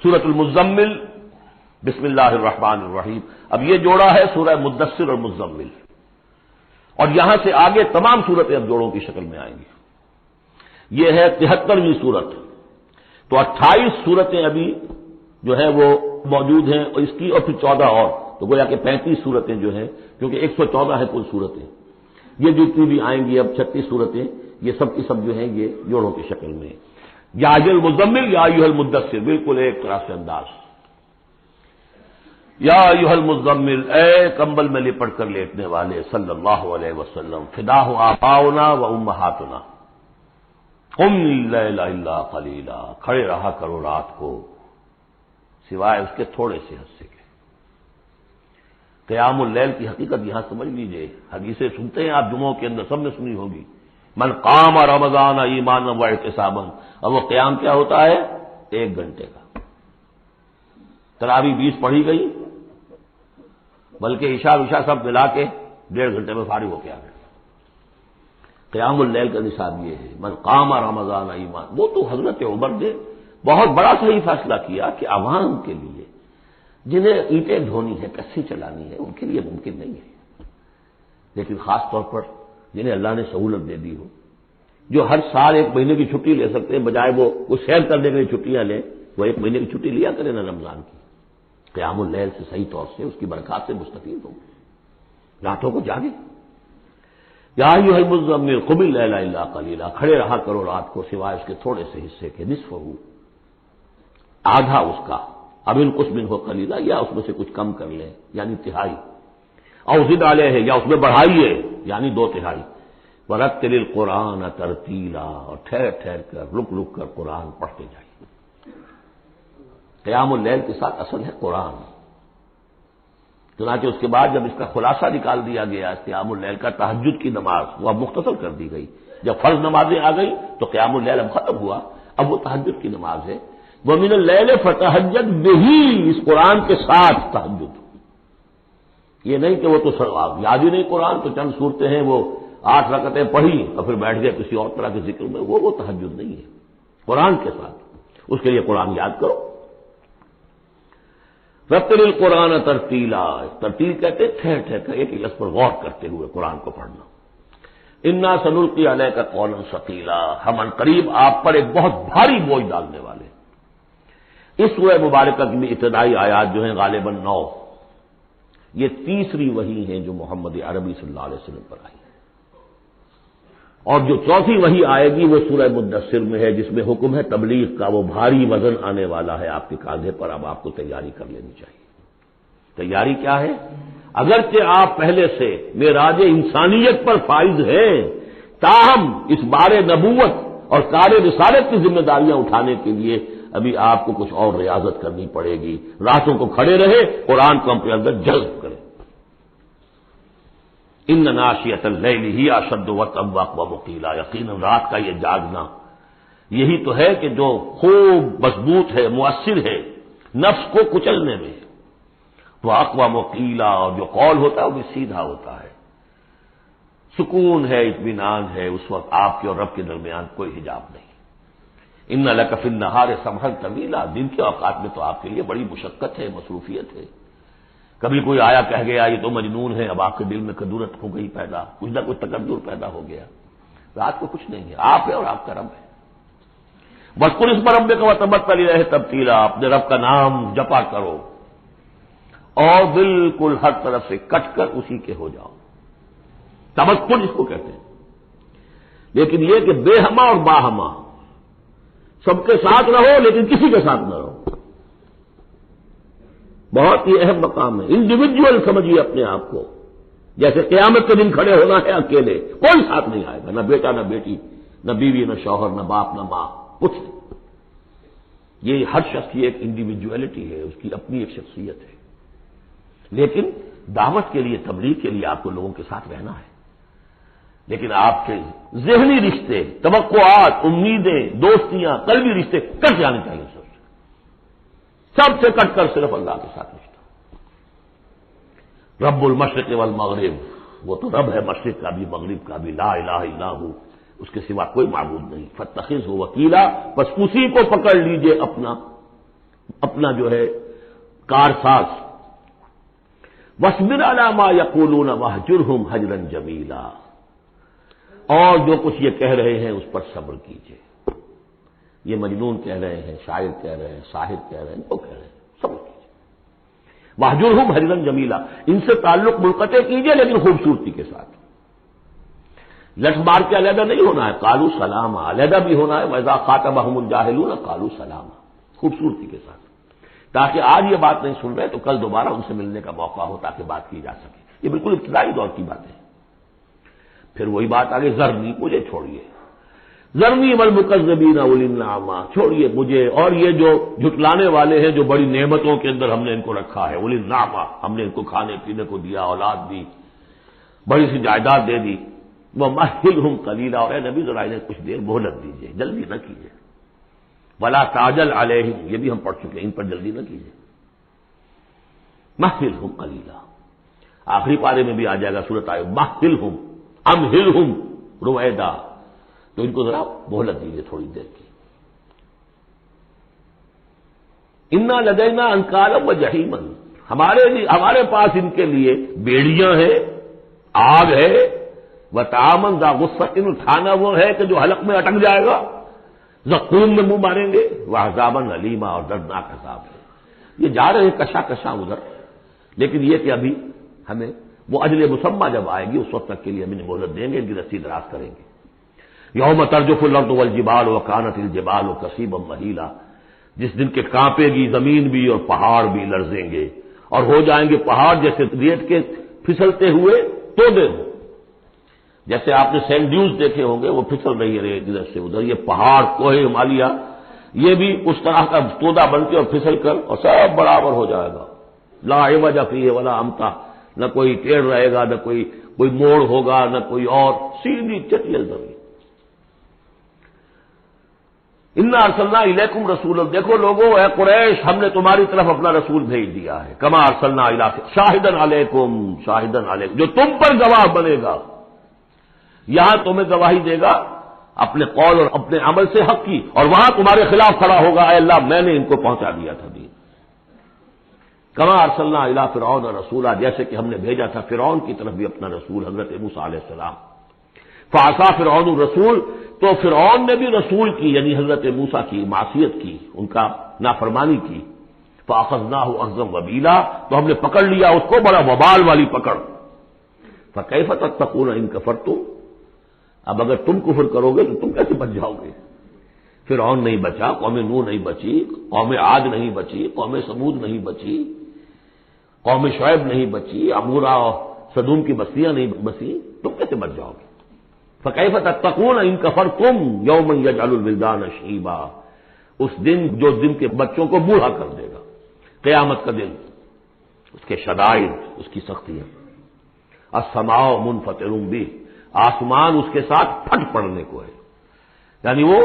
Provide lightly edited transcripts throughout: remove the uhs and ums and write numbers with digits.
سورۃ المزمل، بسم اللہ الرحمن الرحیم. اب یہ جوڑا ہے سورہ مدثر اور مزمل، اور یہاں سے آگے تمام سورتیں اب جوڑوں کی شکل میں آئیں گی. یہ ہے 73ویں سورت. تو 28 سورتیں ابھی جو ہے وہ موجود ہیں، اور اس کی اور پھر 14 اور، تو گویا کہ 35 سورتیں جو ہیں، کیونکہ 114 ہے کل سورتیں. یہ جتنی بھی آئیں گی اب 36 سورتیں، یہ سب کی سب جو ہیں یہ جوڑوں کی شکل میں. یا ایھا المزمل یا ایھا المدثر، بالکل ایک طرح سے انداز. یا ایھا المزمل، اے کمبل میں لپٹ کر لیٹنے والے، صلی اللہ علیہ وسلم. فداہ آباؤنا و امہاتنا، قم اللیل الا قلیلا، کھڑے رہا کرو رات کو سوائے اس کے تھوڑے سے حصے کے. قیام اللیل کی حقیقت یہاں سمجھ لیجئے. حدیثیں سنتے ہیں آپ جمعوں کے اندر، سب نے سنی ہوگی، من قام رمضان ایمانا واحتسابا. اور وہ قیام کیا ہوتا ہے؟ 1 گھنٹے کا. تراویح 20 پڑھی گئی، بلکہ عشاء سب ملا کے 1.5 گھنٹے میں فارغ ہو کے آ گئے. قیام اللیل کا نصاب یہ ہے، من قام رمضان ایمان. وہ تو حضرت عمر نے بہت بڑا صحیح فیصلہ کیا کہ عوام کے لیے جنہیں اینٹیں ڈھونی ہے، کسی چلانی ہے، ان کے لیے ممکن نہیں ہے. لیکن خاص طور پر جنہیں اللہ نے سہولت دے دی ہو، جو ہر سال 1 مہینے کی چھٹی لے سکتے ہیں، بجائے وہ سیر کرنے کے لیے چھٹیاں لیں، وہ 1 مہینے کی چھٹی لیا کریں نا رمضان کی. قیام اللیل سے صحیح طور سے اس کی برکات سے مستفید ہوں، راتوں کو جاگے. یا ایھا المزمل قم اللیل الا قلیلا، کھڑے رہا کرو رات کو سوائے اس کے تھوڑے سے حصے کے. نصفہ، آدھا اس کا، اب انقص منہ قلیلا، یا اس میں سے کچھ کم کر لیں یعنی تہائی. او زد علیہ، یا اس میں بڑھائیے یعنی 2/3. ورتل القرآن ترتیلا، اور ٹھہر ٹھہر کر رک رک کر قرآن پڑھتے جائیے. قیام اللیل کے ساتھ اصل ہے قرآن. چنانچہ اس کے بعد جب اس کا خلاصہ نکال دیا گیا قیام اللیل کا، تہجد کی نماز وہ اب مختصر کر دی گئی. جب فرض نمازیں آ گئی تو قیام اللیل اب ختم ہوا، اب وہ تہجد کی نماز ہے. وَمِنَ اللَّيْلِ فَتَهَجَّدْ بِهِ، اس قرآن کے ساتھ تہجد. یہ نہیں کہ وہ تو یاد ہی نہیں قرآن، تو چند صورتیں ہیں وہ 8 رکعتیں پڑھی اور پھر بیٹھ گئے کسی اور طرح کے ذکر میں، وہ تہجد نہیں ہے. قرآن کے ساتھ اس کے لیے قرآن یاد کرو. رتل القرآن ترتیلا، ترتیل کہتے ہیں ٹھہر ٹھہر کر ایک لفظ پر غور کرتے ہوئے قرآن کو پڑھنا. انا سنلقی علیک قولا ثقیلا، ہم عنقریب آپ پر ایک بہت بھاری بوجھ ڈالنے والے. اس سورہ مبارکہ کی بھی ابتدائی آیات جو ہیں غالباً 9، یہ تیسری وحی ہیں جو محمد عربی صلی اللہ علیہ وسلم پر آئی. اور جو چوتھی وحی آئے گی وہ سورہ مدثر میں ہے، جس میں حکم ہے تبلیغ کا. وہ بھاری وزن آنے والا ہے آپ کے کاندھے پر، اب آپ کو تیاری کر لینی چاہیے. تیاری کیا ہے؟ اگرچہ آپ پہلے سے معراج انسانیت پر فائز ہیں، تاہم اس بار نبوت اور کار رسالت کی ذمہ داریاں اٹھانے کے لیے ابھی آپ کو کچھ اور ریاضت کرنی پڑے گی. راتوں کو کھڑے رہے، قرآن کو اپنے اندر جذب کریں. ان ناشئۃ اللیل ہی اشد وطئا واقوم قیلا، یقیناً رات کا یہ جاگنا یہی تو ہے کہ جو خوب مضبوط ہے، مؤثر ہے نفس کو کچلنے میں. تو اقوام قیلا، اور جو قول ہوتا ہے وہ بھی سیدھا ہوتا ہے. سکون ہے، اطمینان ہے، اس وقت آپ کے اور رب کے درمیان کوئی حجاب نہیں. ان لک فی النہار سبحا طویلا، دن کے اوقات میں تو آپ کے لیے بڑی مشقت ہے، مصروفیت ہے. کبھی کوئی آیا کہہ گیا یہ تو مجنون ہے، اب آپ کے دل میں کدورت ہو گئی پیدا، کچھ نہ کچھ تکدر پیدا ہو گیا. رات کو کچھ نہیں ہے، آپ ہے اور آپ کا رب ہے. واذکر اسم ربک وتبتل الیہ تبتیلا، اپنے رب کا نام جپا کرو اور بالکل ہر طرف سے کٹ کر اسی کے ہو جاؤ. تبتل اس کو کہتے ہیں. لیکن یہ کہ بے ہما اور باہما، سب کے ساتھ رہو لیکن کسی کے ساتھ نہ رہو. بہت ہی اہم مقام ہے. انڈیویجول سمجھیے اپنے آپ کو. جیسے قیامت کے دن کھڑے ہونا ہے اکیلے، کوئی ساتھ نہیں آئے گا، نہ بیٹا نہ بیٹی، نہ بیوی نہ شوہر، نہ باپ نہ ماں، کچھ نہیں. یہ ہر شخص کی ایک انڈیویجویلٹی ہے، اس کی اپنی ایک شخصیت ہے. لیکن دعوت کے لیے، تبلیغ کے لیے آپ کو لوگوں کے ساتھ رہنا ہے. لیکن آپ کے ذہنی رشتے، توقعات، امیدیں، دوستیاں، قلبی رشتے کٹ جانے چاہیے. سب سے کٹ کر صرف اللہ کے ساتھ رشتہ. رب المشرق والمغرب، وہ تو رب ہے مشرق کا بھی مغرب کا بھی، لا الہ الا ہو، اس کے سوا کوئی معبود نہیں. فاتخذہ وکیلا، بس اسی کو پکڑ لیجئے اپنا اپنا جو ہے کارساز. وَاصْبِرْ عَلَىٰ مَا يَقُولُونَ وَاهْجُرْهُمْ هَجْرًا جَمِيلًا، اور جو کچھ یہ کہہ رہے ہیں اس پر صبر کیجیے. یہ مجنون کہہ رہے ہیں، شاعر کہہ رہے ہیں، ساحر کہہ رہے ہیں، جو کہہ رہے ہیں صبر کیجیے. وَاهْجُرْهُمْ هَجْرًا جَمِيلًا، ان سے تعلق منقطع کیجیے لیکن خوبصورتی کے ساتھ. لٹ مار کے علیحدہ نہیں ہونا ہے، قالوا سلاما، علیحدہ بھی ہونا ہے. وَإِذَا خَاطَبَهُمُ الْجَاهِلُونَ قَالُوا سَلَامًا، خوبصورتی کے ساتھ، تاکہ آج یہ بات نہیں سن رہے تو کل دوبارہ ان سے ملنے کا موقع ہو تاکہ بات کی جا سکے. یہ بالکل ابتدائی دور کی بات ہے. پھر وہی بات آگے، ذرنی، مجھے چھوڑیے، ذرنی والمکذبین اولی النعمہ، چھوڑیے مجھے اور یہ جو جھٹلانے والے ہیں جو بڑی نعمتوں کے اندر ہم نے ان کو رکھا ہے. اولی النعمہ، ہم نے ان کو کھانے پینے کو دیا، اولاد دی، بڑی سی جائیداد دے دی. وَمَهِّلْهُمْ قَلِيلًا، اور اے نبی ذرا انہیں کچھ دیر مہلت دیجیے، جلدی نہ کیجیے. وَلَا تَعْجَلْ عَلَيْهِمْ، یہ بھی ہم پڑھ چکے ہیں، ان پر جلدی نہ کیجیے. مَهِّلْهُمْ قَلِيلًا، آخری پارے میں بھی آ جائے گا سورۃ آئے مَهِّلْهُمْ أَمْهِلْهُمْ رُوَیدًا، تو ان کو ذرا مہلت دیجیے تھوڑی دیر کی. اِنَّا لَدَيْنَا أَنْكَالًا وَجَحِيمًا، ہمارے پاس ان کے لیے بیڑیاں ہیں، آگ ہے. وَطَعَامًا ذَا غُصَّةٍ، کھانا وہ ہے کہ جو حلق میں اٹک جائے گا، زقوم میں منہ ماریں گے. وَعَذَابًا أَلِيمًا، اور دردناک عذاب ہے. یہ جا رہے ہیں کشا کشا ادھر، لیکن یہ کہ ابھی ہمیں وہ اجل مسمى جب آئے گی اس وقت تک کے لیے ہم انہیں مہلت دیں گے، ان کی رسی دراز کریں گے. یوم ترجف الارض والجبال وکانت الجبال کثیبا مہیلا، جس دن کے کانپے گی زمین بھی اور پہاڑ بھی لرزیں گے، اور ہو جائیں گے پہاڑ جیسے ریت کے پھسلتے ہوئے تودے ہوں. جیسے آپ نے سینڈ ڈیوز دیکھے ہوں گے، وہ پھسل رہی ہے ادھر سے ادھر. یہ پہاڑ کوہ ہمالیہ یہ بھی اس طرح کا تودا بن کے اور پھسل کر اور سب برابر ہو جائے گا. لا عوج فیہ ولا امتا، نہ کوئی ٹیڑھ رہے گا، نہ کوئی موڑ ہوگا، نہ کوئی اور، سیدھی چٹیل زمین. انا ارسلنا الیکم رسولا، دیکھو لوگوں اے قریش، ہم نے تمہاری طرف اپنا رسول بھیج دیا ہے. کما ارسلنا الی شاہدا علیکم، شاہدا علیکم، جو تم پر گواہ بنے گا. یہاں تمہیں گواہی دے گا اپنے قول اور اپنے عمل سے حق کی، اور وہاں تمہارے خلاف کھڑا ہوگا، اے اللہ میں نے ان کو پہنچا دیا تھا دین. کما ارسلنا الی فرعون رسولا، جیسے کہ ہم نے بھیجا تھا فرعون کی طرف بھی اپنا رسول حضرت موسیٰ علیہ السلام. فعصا فرعون الرسول، تو فرعون نے بھی رسول کی یعنی حضرت موسیٰ کی معصیت کی، ان کا نافرمانی کی. فاخذناہ اخذا وبیلا، تو ہم نے پکڑ لیا اس کو بڑا وبال والی پکڑ. فکیف تتقون ان کفرتم، اب اگر تم کفر کرو گے تو تم کیسے بچ جاؤ گے؟ فرعون نہیں بچا، قوم نوح نہیں بچی، قوم عاد نہیں بچی، قوم ثمود نہیں بچی، قوم شعیب نہیں بچی، عمورہ اور سدوم کی بستیاں نہیں بسی، تم کیسے بچ جاؤ گے؟ فکیف تتقون ان کفرتم یوما یجعل الولدان شیبا، اس دن جو دن کے بچوں کو بوڑھا کر دے گا، قیامت کا دن، اس کے شدائد، اس کی سختیاں. السماء منفطر بہ، آسمان اس کے ساتھ پھٹ پڑنے کو ہے، یعنی وہ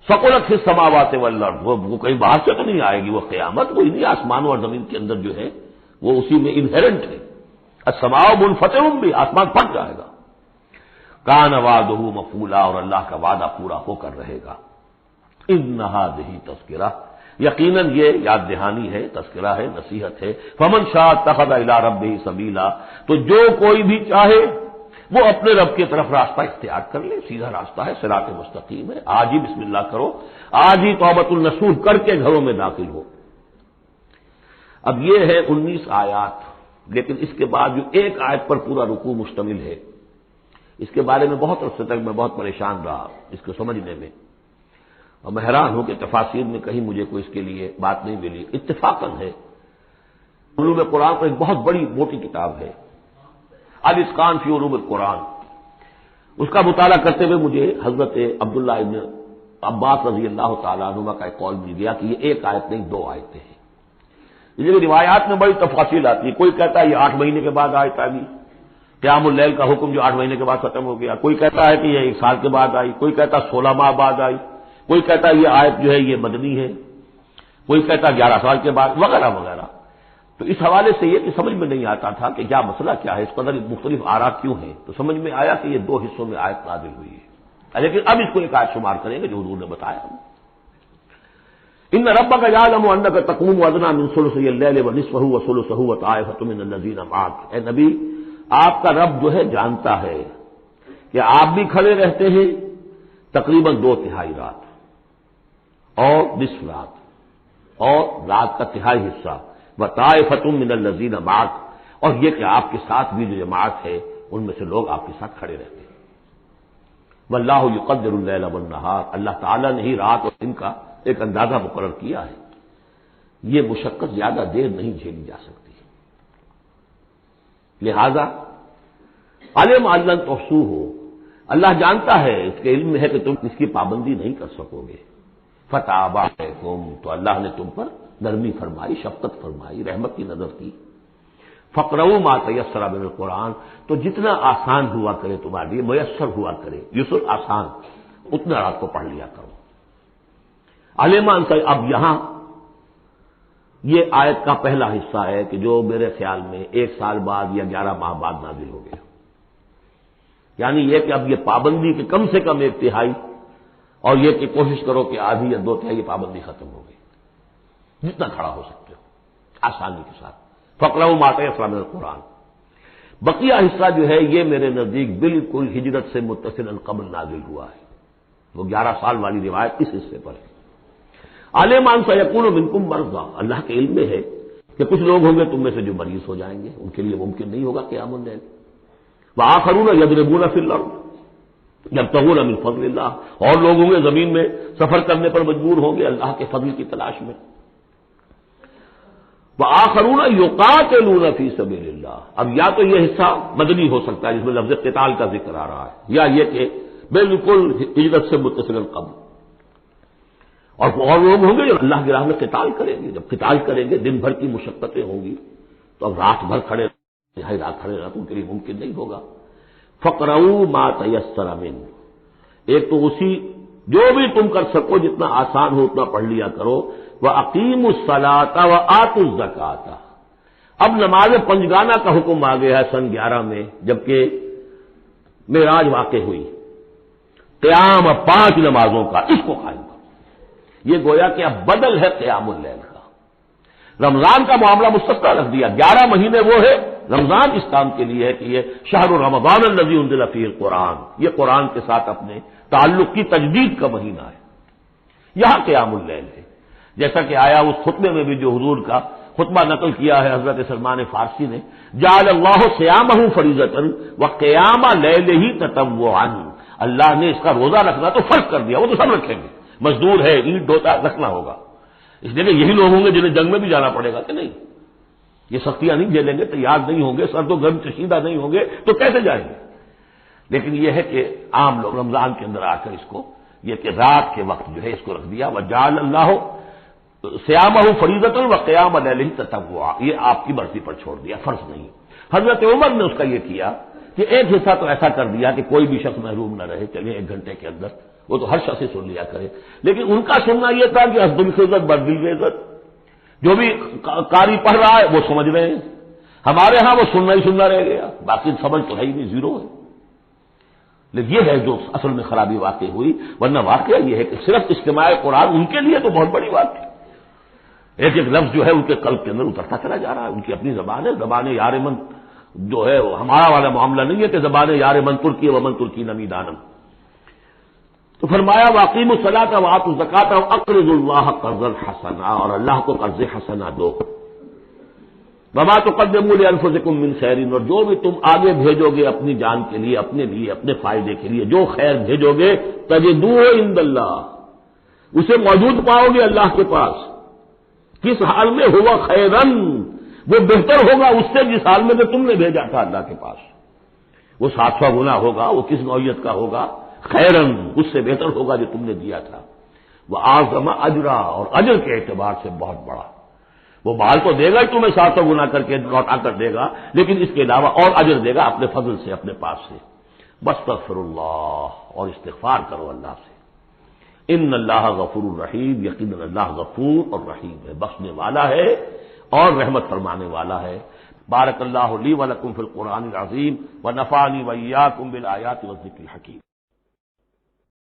ثقلت فی السماوات والارض، وہ کہیں باہر سے تو نہیں آئے گی، وہ قیامت وہی نہیں، آسمانوں اور زمین کے اندر جو ہے وہ اسی میں انہیرنٹ ہے. السماء منفطر بہ، آسمان پھٹ جائے گا. کان وعدہ مفعولا، اور اللہ کا وعدہ پورا ہو کر رہے گا. ان ھذہ تذکرہ، یقیناً یہ یاد دہانی ہے، تذکرہ ہے، نصیحت ہے. فمن شاء اتخذ الی ربہ سبیلا، تو جو کوئی بھی چاہے وہ اپنے رب کی طرف راستہ اختیار کر لے، سیدھا راستہ ہے، صراط مستقیم ہے. آج ہی بسم اللہ کرو، آج ہی توبۃ النصوح کر کے گھروں میں داخل ہو. اب یہ ہے 19 آیات، لیکن اس کے بعد جو ایک آیت پر پورا رکوع مشتمل ہے، اس کے بارے میں بہت عرصے تک میں بہت پریشان رہا اس کو سمجھنے میں، اور میں حیران ہوں کہ تفاسیر میں کہیں مجھے کوئی اس کے لیے بات نہیں ملی. اتفاقاً ہے، علوم قرآن پر ایک بہت بڑی موٹی کتاب ہے الاتقان فی علوم القرآن، اس کا مطالعہ کرتے ہوئے مجھے حضرت عبداللہ ابن عباس رضی اللہ تعالیٰ عنہما کا ایک قول مل گیا کہ یہ ایک آیت نہیں 2 آیتیں ہیں. یہ روایات میں بڑی تفاصیل آتی ہے، کوئی کہتا ہے یہ 8 مہینے کے بعد آیت آئی، قیام اللیل کا حکم جو 8 مہینے کے بعد ختم ہو گیا، کوئی کہتا ہے کہ یہ 1 سال کے بعد آئی، کوئی کہتا 16 ماہ بعد آئی، کوئی کہتا ہے یہ آیت جو ہے یہ مدنی ہے، کوئی کہتا 11 سال کے بعد، وغیرہ وغیرہ. تو اس حوالے سے یہ کہ سمجھ میں نہیں آتا تھا کہ کیا مسئلہ کیا ہے، اس قدر مختلف آراء کیوں ہیں. تو سمجھ میں آیا کہ یہ 2 حصوں میں آیت نازل ہوئی ہے، لیکن اب اس کو ایک آیت شمار کریں گے جو حضور نے بتایا. ان ربک یعلم انک تقوم ادنی من ثلثی اللیل ونصفہ وثلثہ وطائفۃ من الذین معک، اے نبی آپ کا رب جو ہے جانتا ہے کہ آپ بھی کھڑے رہتے ہیں تقریباً 2/3 رات اور نصف رات اور رات کا تہائی حصہ، وطائفۃ من الذین معک، اور یہ کہ آپ کے ساتھ بھی جو جماعت ہے ان میں سے لوگ آپ کے ساتھ کھڑے رہتے ہیں۔ واللہ یقدر اللیل والنہار، اللہ تعالیٰ نے ہی رات اور دن کا ایک اندازہ مقرر کیا ہے، یہ مشقت زیادہ دیر نہیں جھیلی جا سکتی، لہذا علم ان لن تحصوہ، اللہ جانتا ہے، اس کے علم میں ہے کہ تم اس کی پابندی نہیں کر سکو گے، فتاب علیکم، تو اللہ نے تم پر نرمی فرمائی، شفقت فرمائی، رحمت کی نظر کی، فقرؤوا ما تیسر من القرآن، تو جتنا آسان ہوا کرے تمہارے لیے، میسر ہوا کرے، یسر آسان، اتنا رات کو پڑھ لیا کرو۔ علیمان سے اب یہاں یہ آیت کا پہلا حصہ ہے کہ جو میرے خیال میں 1 سال بعد یا 11 ماہ بعد نازل ہو گیا، یعنی یہ کہ اب یہ پابندی کے کم سے کم 1/3 اور یہ کہ کوشش کرو کہ آدھی یا 2/3 یہ پابندی ختم ہو گئی، جتنا کھڑا ہو سکتے ہو آسانی کے ساتھ، فقرؤوا ما تیسر من القرآن۔ بقیہ حصہ جو ہے یہ میرے نزدیک بالکل ہجرت سے متصل قبل نازل ہوا ہے، وہ 11 سال والی روایت اس حصے پر ہے۔ عالمان سیکون منکم مرضی، اللہ کے علم میں ہے کہ کچھ لوگ ہوں گے تم میں سے جو مریض ہو جائیں گے، ان کے لیے ممکن نہیں ہوگا قیام اللیل، وآخرون یضربون فی الارض یبتغون من فضل اللہ، اور لوگ ہوں گے زمین میں سفر کرنے پر مجبور ہوں گے اللہ کے فضل کی تلاش میں، وآخرون یقاتلون فی سبیل اللہ۔ اب یا تو یہ حصہ مدنی ہو سکتا ہے جس میں لفظ قتال کا ذکر آ رہا ہے، یا یہ کہ بالکل ہجرت سے متصل قبل، اور لوگ ہوں گے جو اللہ کی راہ میں قتال کریں گے، جب قتال کریں گے دن بھر کی مشقتیں ہوں گی، تو اب رات بھر کھڑے رات کھڑے رہنا تو ان کے لیے ممکن نہیں ہوگا۔ فقرؤوا ما تیسر منہ، ایک تو اسی جو بھی تم کر سکو جتنا آسان ہو اتنا پڑھ لیا کرو، وَأَقِیمُوا الصَّلَاةَ وَآتُوا الزَّکَاةَ۔ اب نماز پنجگانہ کا حکم آ گیا ہے سن 11 میں، جبکہ معراج واقع ہوئی، قیام 5 نمازوں کا، اس کو قائم کرو، یہ گویا کہ اب بدل ہے قیام اللیل کا۔ رمضان کا معاملہ مستثنی رکھ دیا، 11 مہینے وہ ہے، رمضان اس کام کے لیے ہے کہ یہ شہر رمضان الذی انزل فیہ القرآن، یہ قرآن کے ساتھ اپنے تعلق کی تجدید کا مہینہ ہے، یہاں قیام اللیل ہے، جیسا کہ آیا اس خطبے میں بھی جو حضور کا خطبہ نقل کیا ہے حضرت سلمان فارسی نے، جعل اللہ صیامہ فریضۃ وقیام لیلہ تطوعا، اللہ نے اس کا روزہ رکھنا تو فرض کر دیا، وہ تو سب رکھیں گے، مزدور ہے اینٹ ڈھوتا رکھنا ہوگا، اس لیے کہ یہی لوگ ہوں گے جنہیں جنگ میں بھی جانا پڑے گا کہ نہیں، یہ سختیاں نہیں جھیلیں گے، تیار نہیں ہوں گے، سرد و گرم چشیدہ نہیں ہوں گے تو کیسے جائیں گے؟ لیکن یہ ہے کہ عام لوگ رمضان کے اندر آ کر اس کو یہ کہ رات کے وقت جو ہے اس کو رکھ دیا، وجعل اللہ صیامہ فریضۃ وقیام لیلہ تطوعا، یہ آپ کی مرضی پر چھوڑ دیا، فرض نہیں۔ حضرت عمر نے اس کا یہ کیا کہ ایک حصہ تو ایسا کر دیا کہ کوئی بھی شخص محروم نہ رہے، چلیے 1 گھنٹے کے اندر وہ تو ہر شخص ہی سن لیا کرے، لیکن ان کا سننا یہ تھا کہ حسب العزت بردل عزت، جو بھی قاری پڑھ رہا ہے وہ سمجھ رہے ہیں، ہمارے ہاں وہ سننا ہی سننا رہ گیا، باقی سمجھ تو ہے ہی نہیں، زیرو ہے۔ لیکن یہ ہے جو اصل میں خرابی واقع ہوئی، ورنہ واقعہ یہ ہے کہ صرف اجتماع قرآن ان کے لیے تو بہت بڑی بات ہے، ایک ایک لفظ جو ہے ان کے قلب کے اندر اترتا چلا جا رہا ہے، ان کی اپنی زبان ہے، زبان یار من جو ہے ہمارا والا معاملہ نہیں ہے کہ زبان یار من ترکی ومن ترکی نمی دانم۔ تو فرمایا واقیموا الصلاۃ وآتوا الزکاۃ واقرضوا اللہ قرضا حسنا، اور اللہ کو قرض حسنا دو، وما تقدموا لانفسکم من خیر، اور جو بھی تم آگے بھیجو گے اپنی جان کے لیے، اپنے فائدے کے لیے جو خیر بھیجو گے، تجدوہ عند اللہ، اسے موجود پاؤ گے اللہ کے پاس، کس حال میں ہوا خیرن، وہ بہتر ہوگا اس سے جس حال میں کہ تم نے بھیجا تھا اللہ کے پاس، وہ 700 گنا ہوگا، وہ کس نوعیت کا ہوگا، خیرن اس سے بہتر ہوگا جو تم نے دیا تھا، وہ اعظم اجرا، اور اجر کے اعتبار سے بہت بڑا، وہ مال تو دے گا ہی تمہیں 700 گنا کر کے لوٹا کر دے گا، لیکن اس کے علاوہ اور اجر دے گا اپنے فضل سے، اپنے پاس سے۔ بستغفر اللہ، اور استغفار کرو اللہ سے، ان اللہ غفور الرحیم، یقیناً اللہ غفور اور رحیم ہے، بخشنے والا ہے اور رحمت فرمانے والا ہے۔ بارک اللہ لی ولکم فی القرآن العظیم ونفعنی وإیاکم بالآیات والذکر الحکیم۔